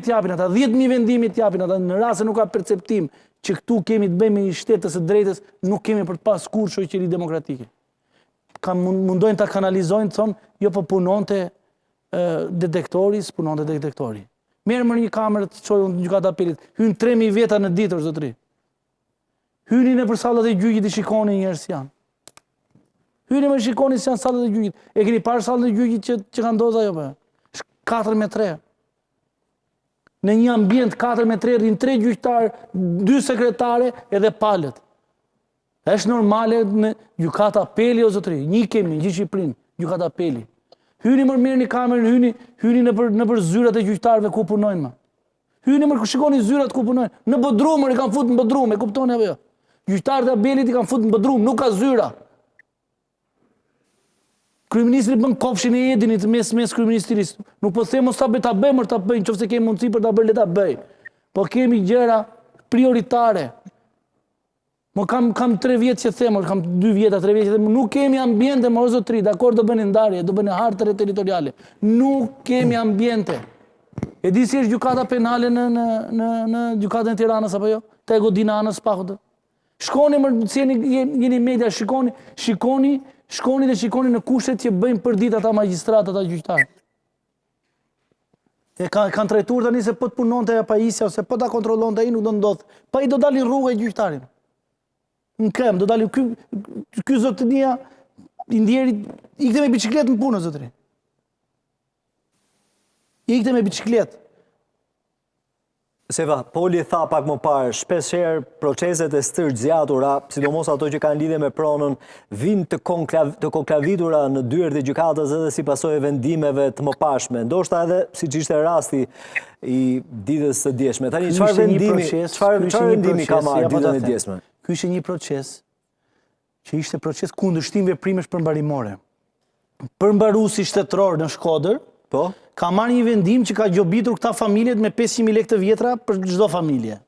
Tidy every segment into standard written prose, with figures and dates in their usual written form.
t'japin ata, 10.000 vendime t'japin ata, në rast se nuk ka perceptim që këtu kemi të bëjmë një shtet të së drejtës, nuk kemi për të pas kur shoqëri demokratike. Mundojnë ta kanalizojnë, thonë, jo po punonte detektori, s'punonte detektori. Merë më një kamerë të qojë në gjykatë apelit, hynë 3.000 veta në ditër, zotëri. Hyni në për sallat e gjyqit i shikoni njerëz janë. Hyni më shikoni se janë sallat e gjyqit. E keni parë sallat e gjyqit që ka ndodhur ajo për? 4-3. Në një ambient 4-3 rrin 3 gjyqtarë, 2 sekretare edhe palët. Është normale në gjykatë apeli o zotëri. Një kemi, në gjithë Shqipërinë, gjykatë apeli. Hyni më mirë një kamerën, hyni në për zyrat e gjyqtarëve ku punojnë më. Hyni më shikoni zyrat ku punojnë. Në bodrumër i kanë futur në bodrum, e kuptoni apo jo? Gjyqtarët e apelit i kanë futur në bodrum, nuk ka zyra. Kryeministri bën kopshin e Edinit mes kryeministrisë. Nuk po them mos ta bëjmë, ta bëjmë, nëse kemi mundësi për ta bërë le ta bëj. Po kemi gjëra prioritare. Mo kam 3 vjet që them, kam 2 vjeta, 3 vjet që them, nuk kemi ambiente më o zotëri, dakor do bëni ndarje, do bëni hartë territoriale. Nuk kemi ambiente. E di si është gjykata penale në gjykatën e Tiranës apo jo? Te godina anës pakut. Shkoni më si jeni media, shikoni dhe shikoni në kushtet që bëjnë për ditë ata magjistratë, ata gjyqtarë. E kanë trajtuar tani se po të punonte ajo pajisja ose po ta kontrollonte ai nuk do ndodh. Pa i do dalin rrugë gjyqtarin. Në këm do dalin ky zotënia i ndjeri ikte me biçikletë në punë zotëri. Ikte me biçikletë. Seva, Poli tha pak më parë, shpeshherë proceset e stërgjatura, sidomos ato që kanë lidhje me pronën, vinë të konklavitura në dyert e gjykatës edhe si pasojë e vendimeve të mëparshme. Ndoshta edhe siç ishte rasti i ditës së djeshme. Tani çfarë vendimi ka marrë ditën e djeshme? Ky ishte një proces që ishte proces kundërshtim veprimesh përmbarimore. Përmbaruesi shtetëror në Shkodër, po, ka marrë një vendim që ka gjobitur këta familjet me 500.000 lekë të vjetra për çdo familje.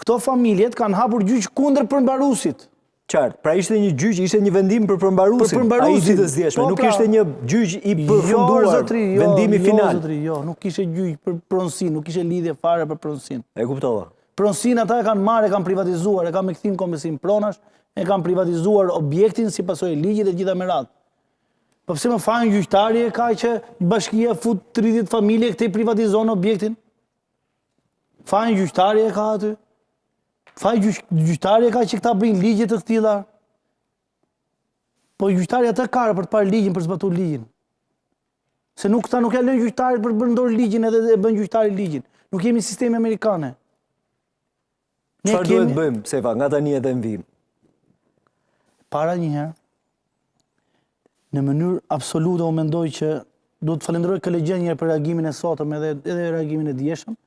Këto familjet kanë hapur gjyq kundër përmbaruesit. Qartë, pra ishte një gjyq, ishte një vendim për përmbaruesin, ai ditës djeshme, nuk ishte një gjyq i përfunduar, vendimi final. Jo, zotri, jo, nuk ishte gjyq për pronësin, nuk ishte lidhje fare për pronësin. E kuptova. Pronësin ata e kanë marrë, e kanë privatizuar, e kanë me kthim kombësim pronash, e kanë privatizuar objektin si pasojë e ligjit e gjitha me radhë. Po pse më fajnë gjyqtari e ka që bashkia fut 30 familje këtej privatizon objektin? Fajnë gjyqtari e ka aty? Fajnë gjyqtari e ka që këta bëjnë ligje të këtilla? Po gjyqtari atë ka për të parë ligjin, për të zbatuar ligjin. Se nuk këta nuk ja lënë gjyqtarit për të bërë ligjin edhe e bën gjyqtari ligjin. Nuk jemi sistemi amerikane. Çfarë duhet bëjmë, Seva, nga tani edhe në vim? Para një herë, në mënyrë absolute, unë mendoj që do të falenderoj kolegjen një për reagimin e sotëm edhe reagimin e djeshëm.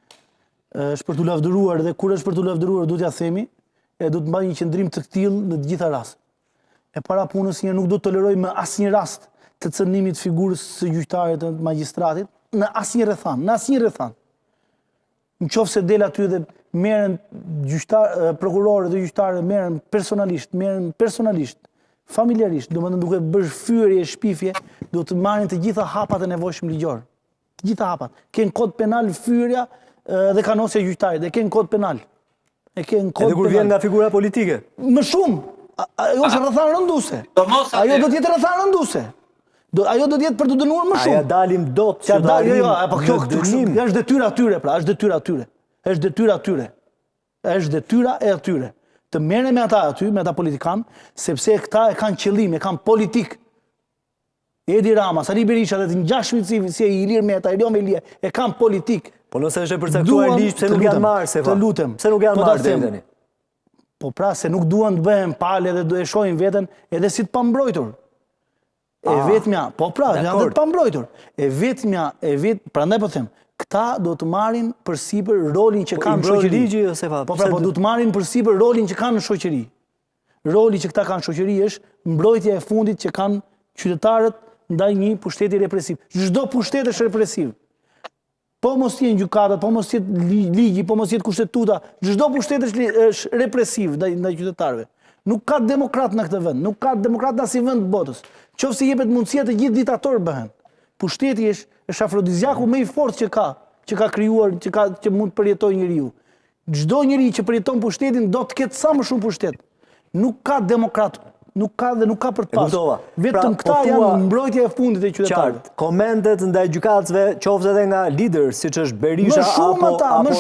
Është për t'u lavdëruar dhe kur është për t'u lavdëruar do t'ja themi e do të mbaj një qëndrim të tillë në të gjitha rastet. E para punës një nuk do të toleroj më asnjë rast të cënimit figurës së gjyqtarit të magjistratit në asnjë rrethan. Nëse del aty dhe merren prokurorët dhe gjyqtarët merren personalisht, familjarisht, do më të duke bërë fyerje, shpifje, do të marrin të gjitha hapat e nevojshëm ligjor. Të gjitha hapat. Ken kod penal fyerja dhe kanosja e gjyqtarit, dhe ken kod penal. Edhe kur vjen nga figura politike? Më shumë. Ajo është rrethan rënduese. Ajo do të jetë rrethan rënduese. Ajo do të jetë për të dënuar më shumë. Ja dalim dot që dalim. Po kjo është detyra atyre, pra, është detyra atyre. Është detyra e atyre. Të merren me ata aty, me ata politikan, sepse këta e kanë qëllim, e kanë politik. Edi Rama, Sali Berisha dhe të ngjashmit si e Ilir Meta, Elion Velia, e kanë politik. Po nëse është e përcaktuar ligj, pse nuk janë marrë, Seva? Të lutem. Pse nuk janë marrë deri tani? Po pra, se nuk duan të bëhen palë dhe do e shohin veten edhe si të pambrojtur. E vetmja, po pra, janë të pambrojtur. E vetmja, prandaj po them, këta do të marrin përsipër rolin që kanë në shoqëri. Po pra, po do të marrin përsipër rolin që kanë në shoqëri. Roli që këta kanë në shoqëri është mbrojtja e fundit që kanë qytetarët ndaj një pushteti represiv. Çdo pushtet është represiv. Po mos jenë gjykatat, po mos jetë ligji, po mos jetë kushtetuta, çdo pushtet është represiv ndaj qytetarëve. Nuk ka demokrat në këtë vend, nuk ka demokrat në asnjë vend të botës. Qofse jepet mundësia të gjithë diktatorë bëhen. Pushteti është afrodiziaku më i fortë që ka krijuar, që mund të përjetojë njeriu. Çdo njeri që përjeton pushtetin do të ketë sa më shumë pushtet. Nuk ka demokrat, nuk ka për të pasur. Vetëm këta janë mbrojtja e fundit e qytetarëve. Qartë, komentet ndaj gjykatësve, qoftë edhe nga lider, siç është Berisha apo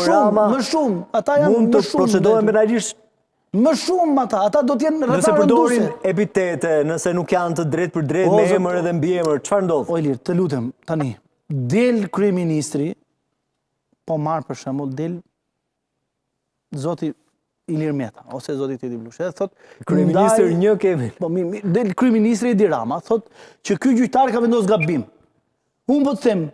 Rama, më shumë, ata janë mund të procedohen penalisht. Më shumë ata do të jenë nëse rretharë përdorin epitete, nëse nuk janë të drejtë për drejtë me emër edhe mbiemër, çfarë ndodh? O Ilir, të lutem, tani, del kryeministri, po marr për shembull, del zoti Ilir Meta, ose zoti Tedi Blushe, thot... Kryeministër një kemi. Del kryeministri Edi Rama, thot që ky gjyqtar ka vendosur gabim. Unë po të them,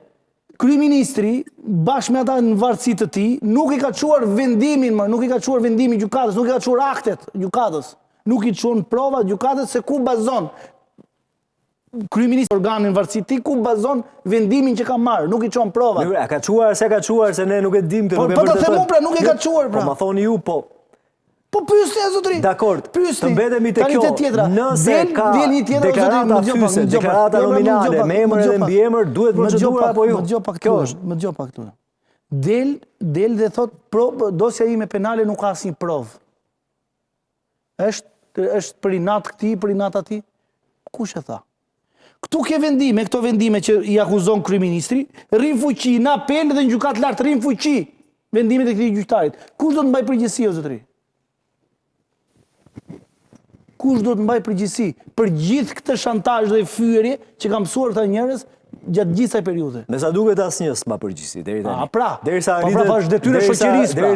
kryeministri, bashkë me ata në varësi të tij, nuk i ka çuar vendimin, nuk i ka çuar vendimin gjykatës, nuk i ka çuar aktet gjykatës, nuk i çon provat gjykatës se ku bazon kryeministri organin varësi ti ku bazon vendimin që ka marrë, nuk i çon provat. A ka çuar se ne nuk e dim këtë, nuk e vërtetojmë. Po ta them pra, nuk e ka çuar pra. Po ma thoni ju, po. Po pyesni zotëri. Dakor. Të mbetemi te kjo. Nëse ka deklarata fyse, deklarata nominale me emër edhe mbiemër, duhet procedura apo jo? Më dëgjoj pak këtu. Del dhe thot, dosja ime penale nuk ka asnjë provë. Është për inat këtij, për inat atij? Kush e tha? Këtu ke vendime, këto vendime që i akuzon kryeministri, rrin fuqi në apel dhe në gjykatë lart rrin fuqi vendimet e këtij gjyqtarit. Kush do të mbaj përgjegjësi o zotëri? Kush do të mbaj përgjegjësi për gjithë këtë shantazh dhe fyerje që ka mësuar këta njerëz gjatë gjithë kësaj periudhe? Me sa duket asnjë s'ma përgjegjësi deri tani. Derisa është detyrë shoqërisë pra.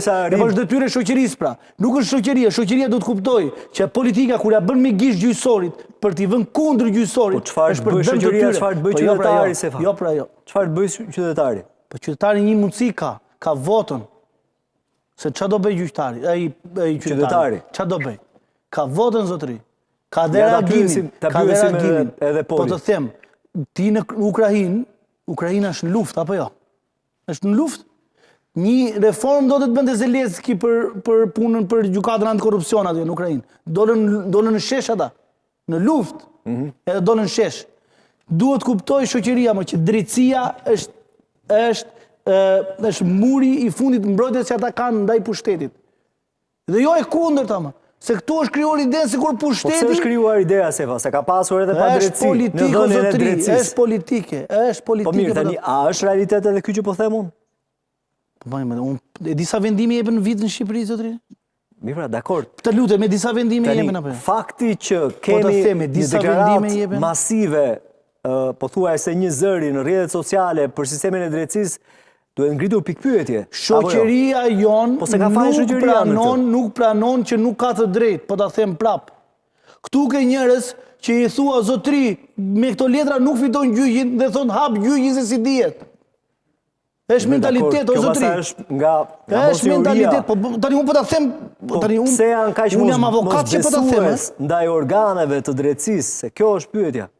Është detyrë shoqërisë pra. Nuk është shoqëria, shoqëria do të kuptojë që politika kur ja bën me gish gjyqësorit për t'i vënë kundër gjyqësorit, është për dëm shoqëria, çfarë bëj qytetari se fa? Jo pra jo. Çfarë bëj qytetari? Po qytetari një mundësi ka votën. Se ç'a do bëj gjyqtari, ai qytetari. Ç'a do bëj? Ka votën zotëri, ka dhe reagimin, po të them, ti në Ukraina është në luft, apo jo? është në luft? Një reform do të bënde Zelenski për punën për gjykatën antikorrupsion aty në Ukrainë. Dolën në shesh ata, në luft, edhe dolën në shesh. Duhet kuptoj shoqëria më që drejtësia është muri i fundit mbrojtjes që ata kanë ndaj pushtetit. Dhe jo e kundërta më. Se këtu është krijuar ide sikur pushteti... Po pse është krijuar ideja Sefa, se ka pasur edhe padrejtësi në dhënien e drejtësisë. Është politike. Po mirë, tani a është realitet edhe ky që po them unë? Po e disa vendime jepen në vit në Shqipëri zotëri? Mirë, pra, dakor. Të lutem, me disa vendime jepen apo? Fakti që kemi deklaratë masive, pothuajse një zëri në rrjetet sociale për sistemin e drejtësisë, duhet ngritur pikpyetje. Shoqëria jonë nuk pranon që nuk ka të drejtë, po ta them prap. Këtu ke njerëz që i thua zotëri, me këto letra nuk fiton gjyqin dhe thon hap gjyqin se si dihet. Është mentalitet o zotëri. Është mentalitet, po tani unë po ta them, pse janë kaq mos besues ndaj organeve të drejtësisë, se kjo është pyetja.